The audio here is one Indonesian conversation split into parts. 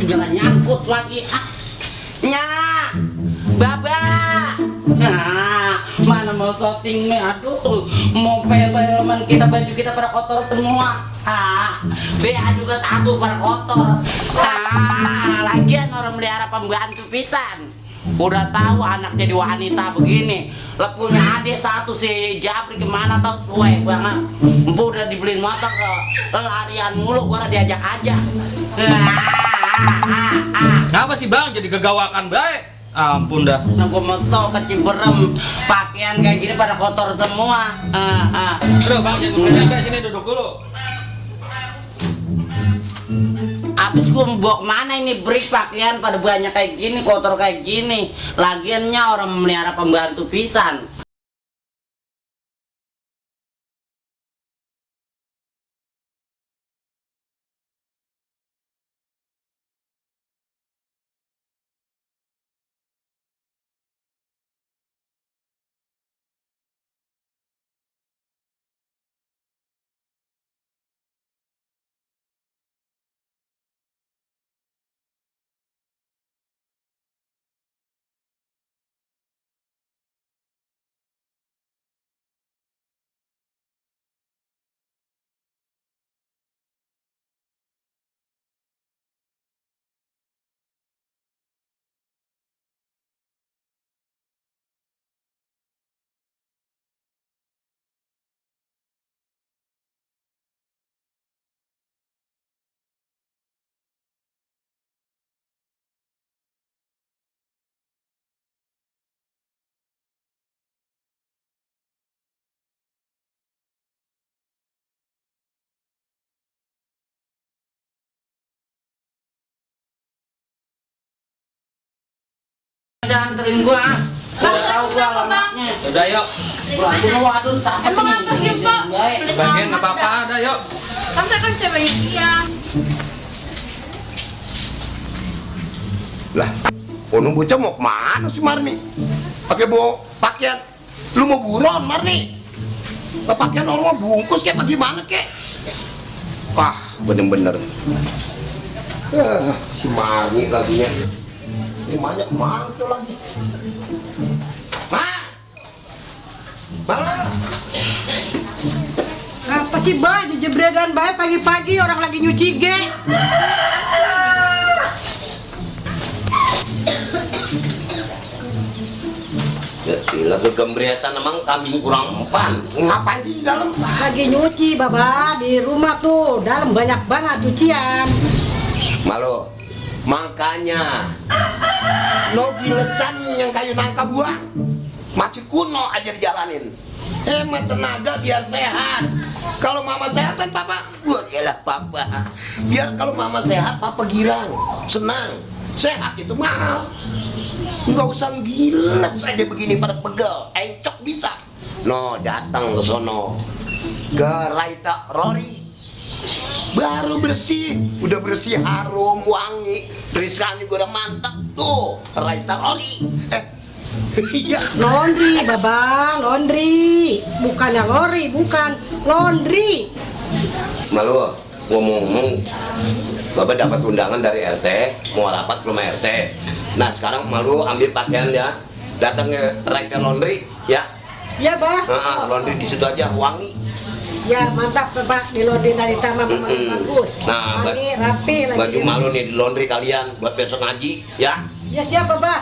segala nyangkut lagi. Nyak, Baba. Nah, mana mau syutingnya? Aduh, mau film kita, baju kita pada kotor semua. BA juga satu pada kotor. Lagian orang melihara pembantu pisan. Udah tahu anak jadi wanita begini, punya adik satu si Jabri kemana tau suwe banget. Empu udah dibeliin motor ke larian mulu, gua diajak aja. Kenapa sih bang jadi kegawakan baik? Ampun dah. Nah gua mesok ke Ciberem, pakaian kayak gini pada kotor semua. Bro bang jangan sini duduk dulu. Abis gua mau bawa kemana ini, break pakaian pada banyak kayak gini, kotor kayak gini. Lagiannya orang melihara pembantu pisan. Udah anterin gua, udah tahu gua alamatnya. Udah yuk. Waduh, sama Emang apa sih Pak? Bagian apa apa ada yuk. Kan saya kan ceweknya dia. Lah, ono bocah mau kemana sih Marni? Pakai bawa pakaian, lu mau buron Marni? Lah pakaian orang mau bungkus kayak bagaimana kek? Wah, bener-bener. Si Marni laginya. Rumahnya kemana tuh lagi? Mana? Apa sih baju jebredan baik pagi-pagi orang lagi nyuci ge? Ya, gila kegembriatan emang kambing kurang empan. Ngapain sih di dalam? Lagi nyuci baba di rumah tuh dalam banyak banget cucian. Malu. Makanya nobilesan yang kayu nangka buang masih kuno aja dijalanin. Hemat tenaga biar sehat. Kalau mama sehat kan papa, gua jelas papa. Biar kalau mama sehat papa girang, senang. Sehat itu mahal. Nggak usah gila saja begini pada pegel, encok bisa. No, datang ke sono ke Raita Rory. Baru bersih, udah bersih, harum, wangi. Triskan juga udah mantap tuh, Raita Rory. Iya. Laundry baba, laundry. Bukannya lori, bukan laundry. Malu ngomong-ngomong, Bapak dapat undangan dari RT, mau rapat ke rumah RT. Nah sekarang Malu ambil pakaian ya, datang ke Raita Laundry ya. Ya bah. Laundry di situ aja, wangi. Ya mantap baba, di laundry dari taman bagus. Nah, wangi, rapi lagi. Baju Malu nih di laundry kalian buat besok ngaji ya. Ya siap baba.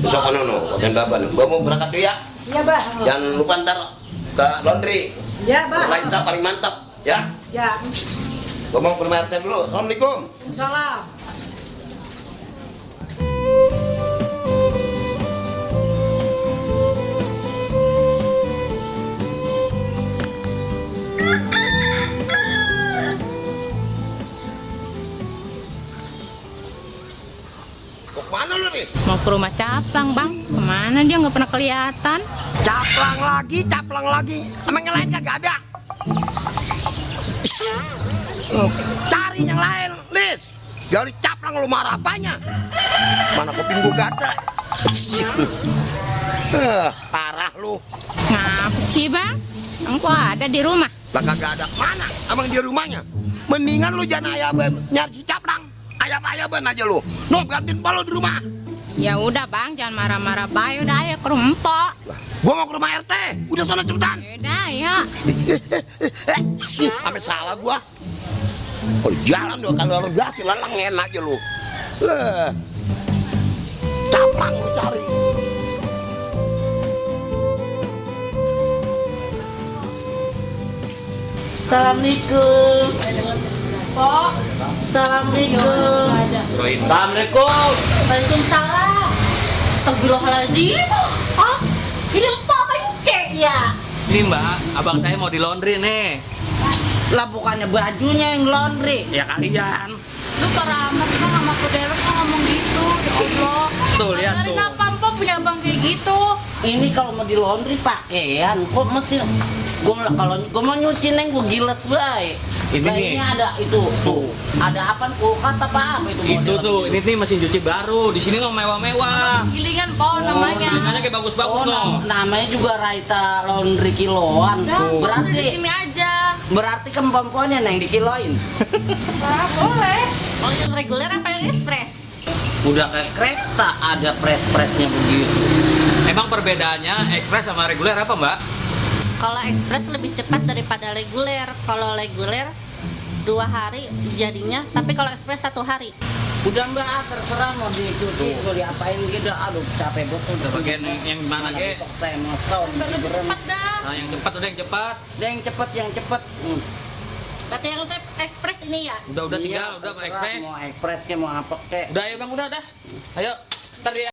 Besok no, dan Bapak nih. Gua mau berangkat dulu ya. Iya bah. Jangan lupa ntar ke laundry. Ya bah. Raita paling mantap ya. Ya. Gua mau ke rumah RT dulu. Assalamualaikum. Salam. Mau kemana lu nih? Mau ke rumah Caplang bang. Kemana dia nggak pernah kelihatan? Caplang lagi. Emang yang lain kagak ada? Cari yang lain, Lis. Dari caplang lu marah apanya? Mana kuping gua gada? Parah lu. Ngapa sih bang? Engkau ada di rumah. Lah kagak ada. Mana? Emang di rumahnya? Mendingan lu jangan ayah nyari si caplang. Ayo ayam-ayaman aja lu. No, gantiin balon di rumah. Ya udah bang, jangan marah-marah bay, udah ayo ke rumah Mpok. Gua mau ke rumah RT. Udah sono cepetan. Udah ya. Sampai salah gua. Kalau jalan dong, kalau harus berhasil lelangin aja lu. Caplang lu cari. Assalamualaikum. Pok. Assalamualaikum. Assalamualaikum. Waalaikumsalam. Astagfirullahaladzim. Ah, ini Mpok apa Cek ya? Ini mbak, abang saya mau di laundry nih. Lah bukannya bajunya yang laundry. Ya kalian. Lu parah amat bang sama aku Derek kok ngomong gitu. Ya Allah. Tuh, lihat Dari tuh. apa Mpok punya abang kayak gitu? Ini kalau mau di laundry pakaian, kok mesin kalau gua mau nyuci neng gua giles baik. Ini Nah, nih. ini ada itu tuh. Ada apa kulkas apa itu Itu model tuh, gitu? ini nih mesin cuci baru. Di sini mah mewah-mewah. Gilingan Pok namanya. Namanya kayak bagus-bagus dong. Namanya juga Raita Laundry kiloan. Udah, Tuh, Pok, di berarti sini aja. kempomponya neng dikiloin. Nah, boleh. Oh, yang reguler apa yang express? Udah kayak kereta ada press-pressnya begitu. Emang perbedaannya ekspres sama reguler apa mbak? Kalau ekspres lebih cepat daripada reguler. Kalau reguler 2 hari jadinya, tapi kalau ekspres 1 hari. Udah mbak, terserah mau dicuci, mau diapain gitu. Aduh capek bos udah. Bagian yang mana, Ge? Besok saya mau tahun. Lebih cepat dah. Nah, yang cepat udah yang cepat. Yang cepet. Berarti yang saya ekspres ini ya. Udah Iya, tinggal, udah terserah, ekspres. Mau ekspres ke mau apa kek. Udah ayo bang, udah. Ayo, ntar dia.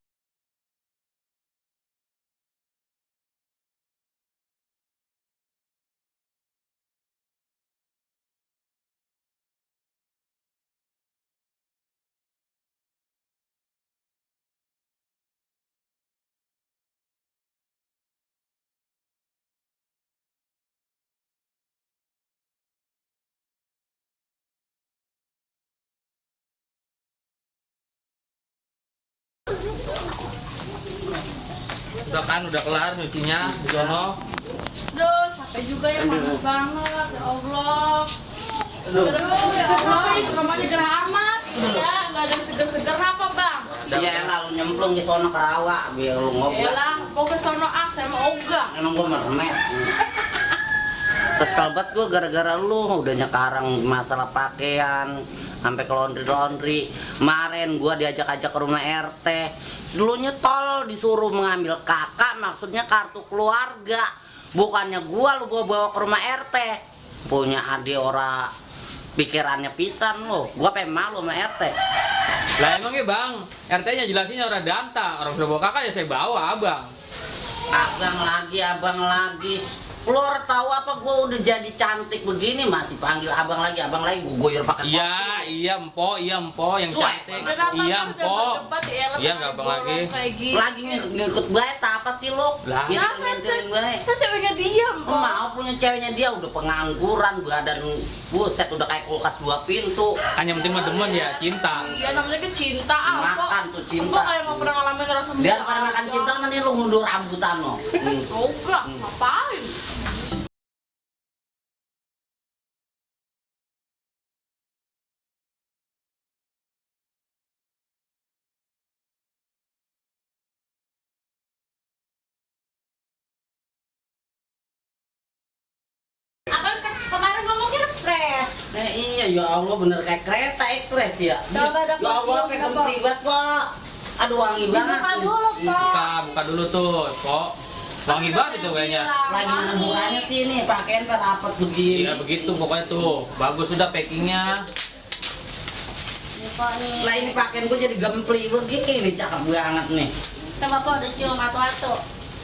Udah kan, udah kelar nyucinya di sono. Duh, capek juga ya, panas banget. Ya Allah. Aduh, ya Allah, ini rumahnya gerah amat. Iya, nggak ada yang seger-seger apa bang? Iya lalu nyemplung di sono ke rawa biar lu ngobrol. Yalah, pokoknya sono saya mau ogah. Emang gua mermet. Kesel banget gua gara-gara lu udah nyekarang masalah pakaian sampai ke laundry. Kemarin gua diajak-ajak ke rumah RT. Selunya tolol disuruh mengambil kakak, maksudnya kartu keluarga. Bukannya gua lu bawa ke rumah RT. Punya adik ora pikirannya pisan lo. Gua pengen malu sama RT. Lah emangnya bang, RT-nya jelasinnya orang danta. Orang sudah bawa kakak ya saya bawa abang. Abang lagi. Lu tahu apa gua udah jadi cantik begini masih panggil abang lagi gua goyor pakai Iya empok yang Suai. cantik. Udah Iya empok. Iya nggak abang lagi. Kayak gini. lagi ngikut gue siapa sih lu? Lah. Nah, Ngintilin gue. saya ceweknya diam. Lu mau punya ceweknya dia udah pengangguran badan buset udah kayak kulkas 2 pintu. Hanya penting mah demen ya, cinta. Iya namanya kan cinta. Makan tuh cinta. Kok kayak nggak pernah ngalamin rasa Biar pada makan cinta mending lu ngundur rambutan lo. Ogah, ngapain? Kemarin ngomongnya ekspres. Iya ya Allah bener kayak kereta ekspres ya. Coba ada Ya Allah kopi, kayak ada kempribat kok. Aduh wangi banget. Buka dulu, Pak. Buka dulu tuh, kok. Wangi banget itu kayaknya. Lagi mana bukanya sih nih pakaian pada rapet begini. Iya begitu pokoknya tuh. Bagus sudah packingnya. Lah ini pakaian gue jadi gempli begini cakep banget nih. Coba kok ada cium atu-atu.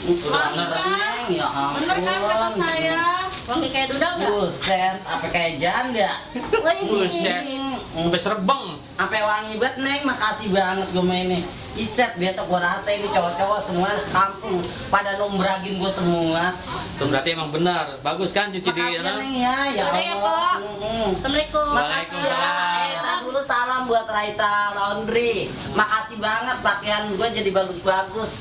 Udah bener Neng, ya ampun. Bener kan kata saya? Wangi kayak duda nggak? Buset, apa kayak janda? Buset. Sampai serebeng. Sampai wangi banget Neng, makasih banget gue main ini. Iset, biasa gue rasa ini cowok-cowok semua sekampung pada nombragin gue semua. Tuh berarti emang benar. Bagus kan cuci di Makasih ya, sana? Neng ya, ya Udah ya, Allah. Pok. Assalamualaikum. Makasih ya. Waalaikumsalam. Tar dulu salam buat Raita Laundry. Makasih banget pakaian gue jadi bagus-bagus.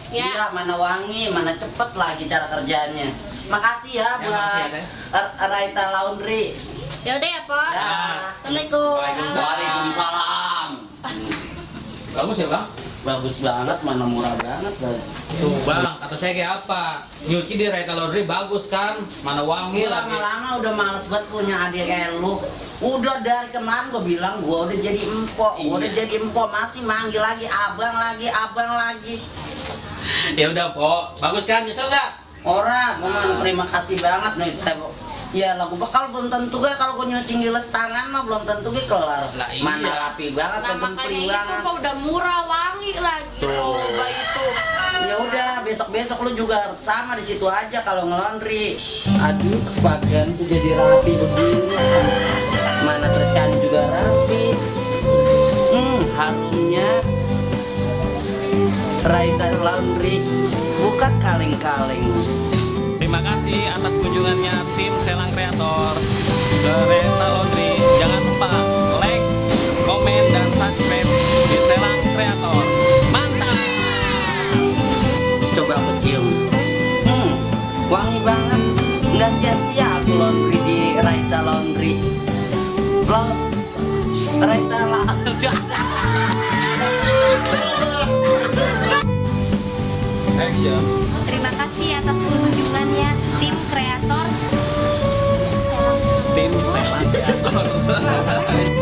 Ya. Iya, mana wangi, mana cepet lagi cara kerjanya. Makasih ya Ya, buat makasih ya, Raita Laundry. Ya udah ya, Pak. Ya. Assalamualaikum. Waalaikumsalam. Waalaikumsalam. Bagus ya bang? Bagus banget, mana murah banget Bang. Tuh bang, kata saya kayak apa? Nyuci di Raita Laundry bagus kan? Mana wangi Gua lagi. lama-lama udah males banget punya adik kayak lu. Udah dari kemarin gue bilang gue udah jadi empok, gua udah Iya. jadi empok masih manggil lagi abang lagi. Ya udah po, bagus kan? Nyesel nggak? Orang, gua terima kasih banget nih. Ya lah, gue bakal belum tentu gue kalau gue nyuci giles tangan mah belum tentu gue kelar. Lah, iya. Mana rapi banget, Nah makanya gempring itu banget. mah udah murah wangi lagi coba itu. Ya udah, besok lu juga sama di situ aja kalau ngelondri. Aduh, pakaian tuh jadi rapi begini. Mana terus juga rapi. Harumnya Raita Laundry bukan kaleng-kaleng. Terima kasih atas kunjungannya tim Selang Kreator ke Raita Laundry. Jangan lupa like, komen, dan subscribe di Selang Kreator. Mantap! Coba aku cium. Wangi banget. Nggak sia-sia aku laundry di Raita Laundry. Raita Laundry. Action. Terima kasih atas kunjungannya tim kreator. Tim Selang Kreator.